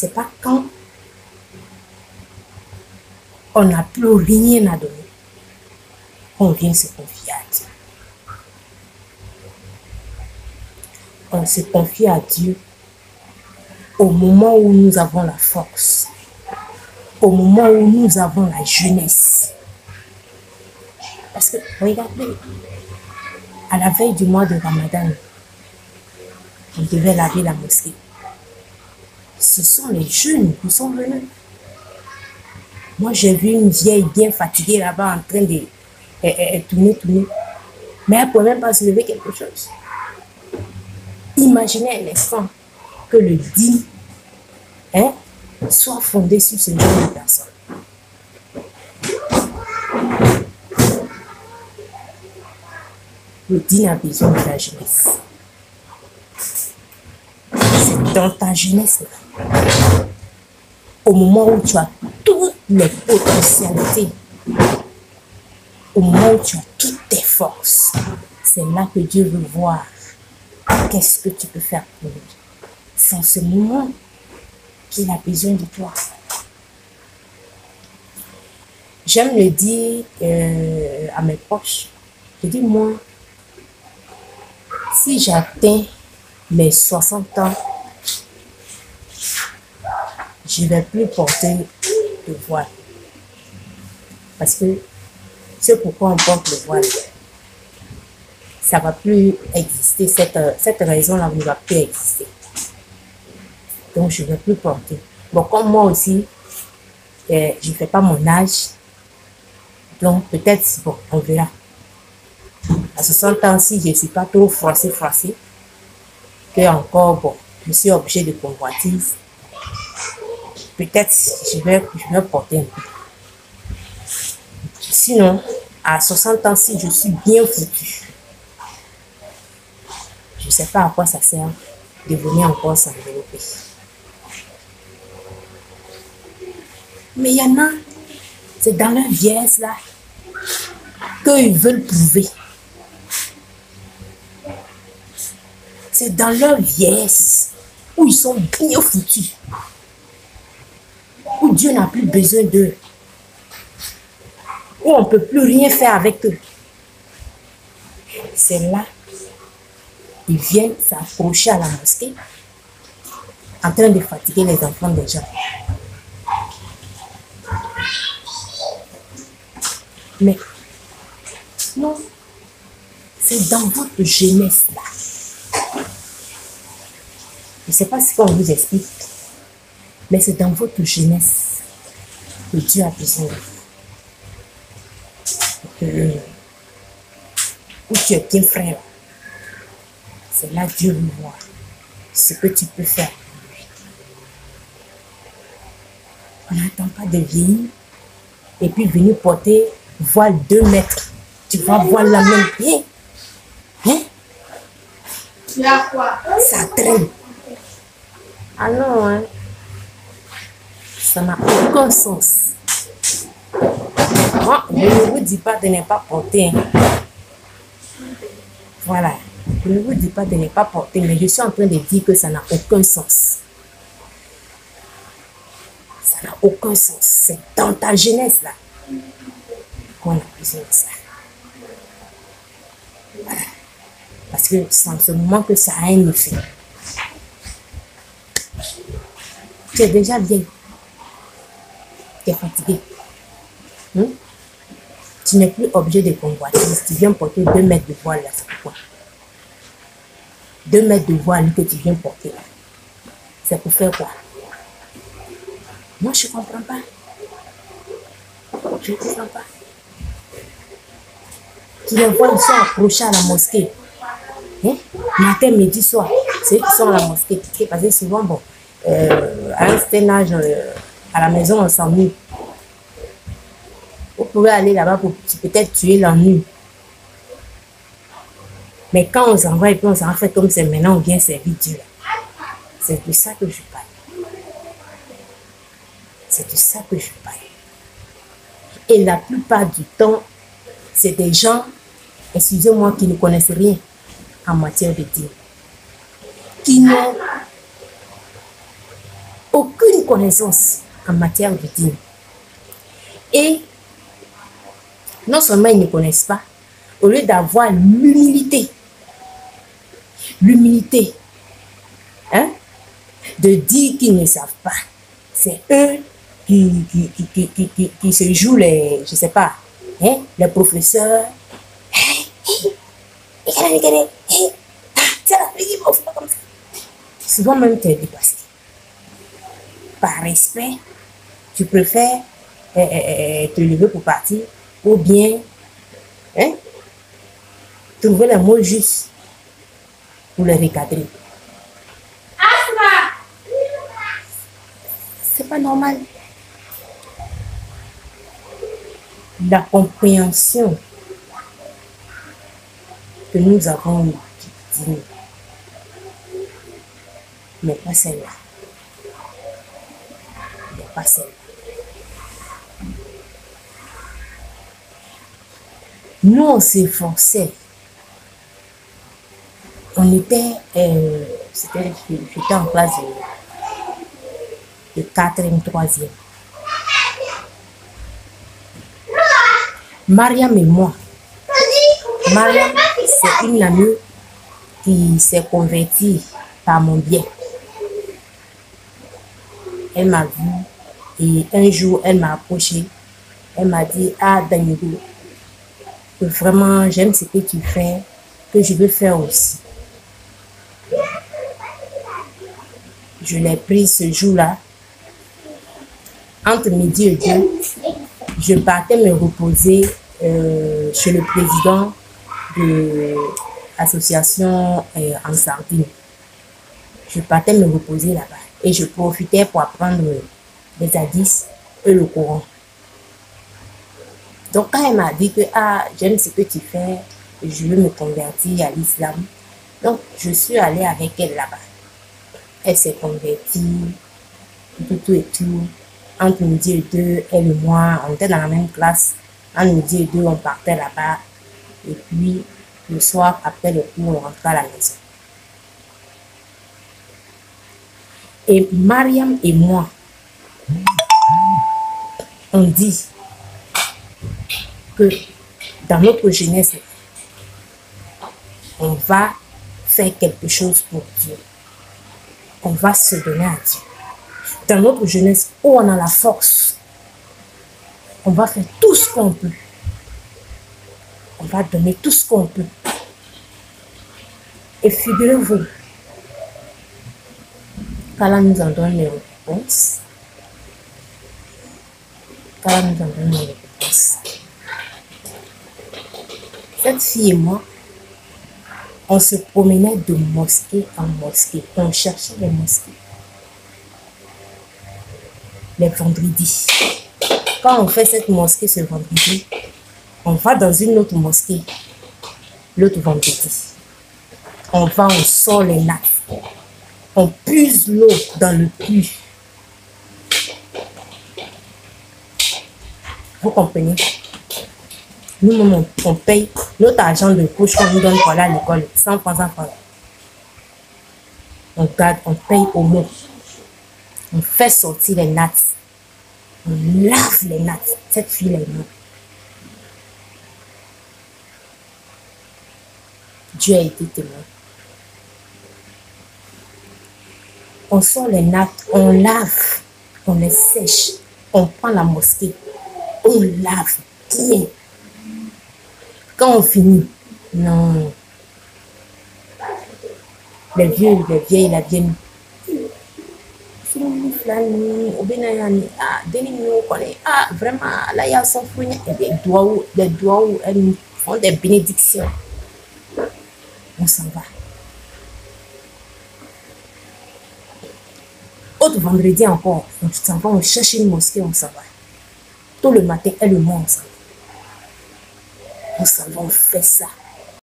c'est pas quand on n'a plus rien à donner qu'on vient se confier à Dieu. On se confie à Dieu au moment où nous avons la force, au moment où nous avons la jeunesse. Parce que, regardez, à la veille du mois de Ramadan, on devait laver la mosquée. Ce sont les jeunes qui sont venus. Moi, j'ai vu une vieille bien fatiguée là-bas en train de tourner. Mais elle ne pouvait même pas se lever quelque chose. Imaginez un instant que le dîme soit fondé sur ce genre de personnes. Le dîme a besoin de la jeunesse. C'est dans ta jeunesse là, au moment où tu as toutes les potentialités, au moment où tu as toutes tes forces, c'est là que Dieu veut voir qu'est-ce que tu peux faire pour lui. C'est en ce moment qu'il a besoin de toi. J'aime le dire à mes proches. Je dis, moi, si j'atteins mes 60 ans, je ne vais plus porter le voile. Parce que c'est pourquoi on porte le voile. Ça ne va plus exister. Cette raison-là ne va plus exister. Donc, je ne vais plus porter. Bon, comme moi aussi, je ne fais pas mon âge. Donc, peut-être, bon, on verra. À 60 ans, si je ne suis pas trop froissée, que encore, bon, je suis obligé de convoitise, peut-être je vais porter un peu. Sinon, à 60 ans, si je suis bien foutue, je ne sais pas à quoi ça sert de venir encore s'envelopper. Mais il y en a, c'est dans leur vieillesse là, qu'ils veulent prouver. C'est dans leur vieillesse où ils sont bien foutus, où Dieu n'a plus besoin d'eux, où on ne peut plus rien faire avec eux. C'est là, ils viennent s'approcher à la mosquée en train de fatiguer les enfants des gens. Mais non, c'est dans votre jeunesse là. Je ne sais pas ce qu'on vous explique, mais c'est dans votre jeunesse que Dieu a besoin de vous. Où tu es bien frère, c'est là que Dieu veut voir ce que tu peux faire. On n'attend pas de vieillir et puis venir porter voile 2 mètres. Tu vas voir la même pied. Hein? Ça traîne. Ah non, hein? Ça n'a aucun sens. Moi, je ne vous dis pas de ne pas porter. Hein. Voilà. Je ne vous dis pas de ne pas porter, mais je suis en train de dire que ça n'a aucun sens. Ça n'a aucun sens. C'est dans ta jeunesse, là, qu'on a besoin de ça. Voilà. Parce que c'est en ce moment que ça a un effet. Tu es déjà vieille. Tu es fatigué. Tu n'es plus obligé de convoitise. Tu viens porter 2 mètres de voile là, c'est pourquoi. 2 mètres de voile que tu viens porter là. C'est pour faire quoi? Moi, je ne comprends pas. Je ne comprends pas. Tu les vois, ils sont accrochés à la mosquée. Hein? Matin, midi, soir. C'est eux qui sont à la mosquée. Parce que souvent, bon, à un certain âge, à la maison, on s'ennuie. Vous pouvez aller là-bas pour peut-être tuer l'ennui. Mais quand on s'en va et puis on s'en fait comme c'est maintenant, on vient servir Dieu. C'est de ça que je parle. C'est de ça que je parle. Et la plupart du temps, c'est des gens, excusez-moi, qui ne connaissent rien en matière de Dieu. Qui n'ont aucune connaissance en matière de dîme. Et non seulement ils ne connaissent pas, au lieu d'avoir l'humilité, hein, de dire qu'ils ne savent pas, c'est eux qui se jouent les, je sais pas, hein, les professeurs. Souvent même tu es dépassé. Par respect, tu préfères te lever pour partir ou bien hein, trouver les mots justes pour les recadrer. C'est pas normal. La compréhension que nous avons du dîme n'est pas celle-là. N'est pas celle-là. Nous, on s'efforçait. On était, j'étais en classe de 4e, 3e. Mariam et moi. Mariam, c'est une amie qui s'est convertie par mon biais. Elle m'a vu et un jour, elle m'a approché. Elle m'a dit, ah Danilo, que vraiment j'aime ce que tu fais, que je veux faire aussi. Je l'ai pris ce jour-là. Entre midi et 2, je partais me reposer chez le président de l'association en Sardine. Je partais me reposer là-bas et je profitais pour apprendre les hadiths et le Coran. Donc quand elle m'a dit que ah, j'aime ce que tu fais, je veux me convertir à l'islam, donc je suis allée avec elle là-bas. Elle s'est convertie, tout et tout. Entre midi et 2, elle et moi, on était dans la même classe. Entre midi et 2, on partait là-bas. Et puis, le soir, après le cours, on rentrait à la maison. Et Mariam et moi, on dit que dans notre jeunesse, on va faire quelque chose pour Dieu. On va se donner à Dieu. Dans notre jeunesse, où on a la force, on va faire tout ce qu'on peut. On va donner tout ce qu'on peut. Et figurez-vous, qu'Allah nous en donne les réponses. qu'Allah nous en donne les réponses. Cette fille et moi, on se promenait de mosquée en mosquée. On cherchait les mosquées. Les vendredis. Quand on fait cette mosquée ce vendredi, on va dans une autre mosquée l'autre vendredi. On va, on sort les nappes. On puise l'eau dans le puits. Vous comprenez? Nous-mêmes, on paye notre argent de poche qu'on nous donne pour aller à l'école, 100 francs, 100 francs. On garde, on paye au mot. On fait sortir les nattes. On lave les nattes. Cette fille est morte. Dieu a été témoin. On sort les nattes, on lave, on les sèche, on prend la mosquée, on lave bien. Quand on finit, non. Les vieux, les vieilles, la vieille. Ah, vraiment, là, il y a son fruit. Et des doigts où elles nous font des bénédictions. On s'en va. Autre vendredi encore, on s'en va, on cherche une mosquée, on s'en va. Tout le matin et le mois, on s'en va. On s'en va, on fait ça.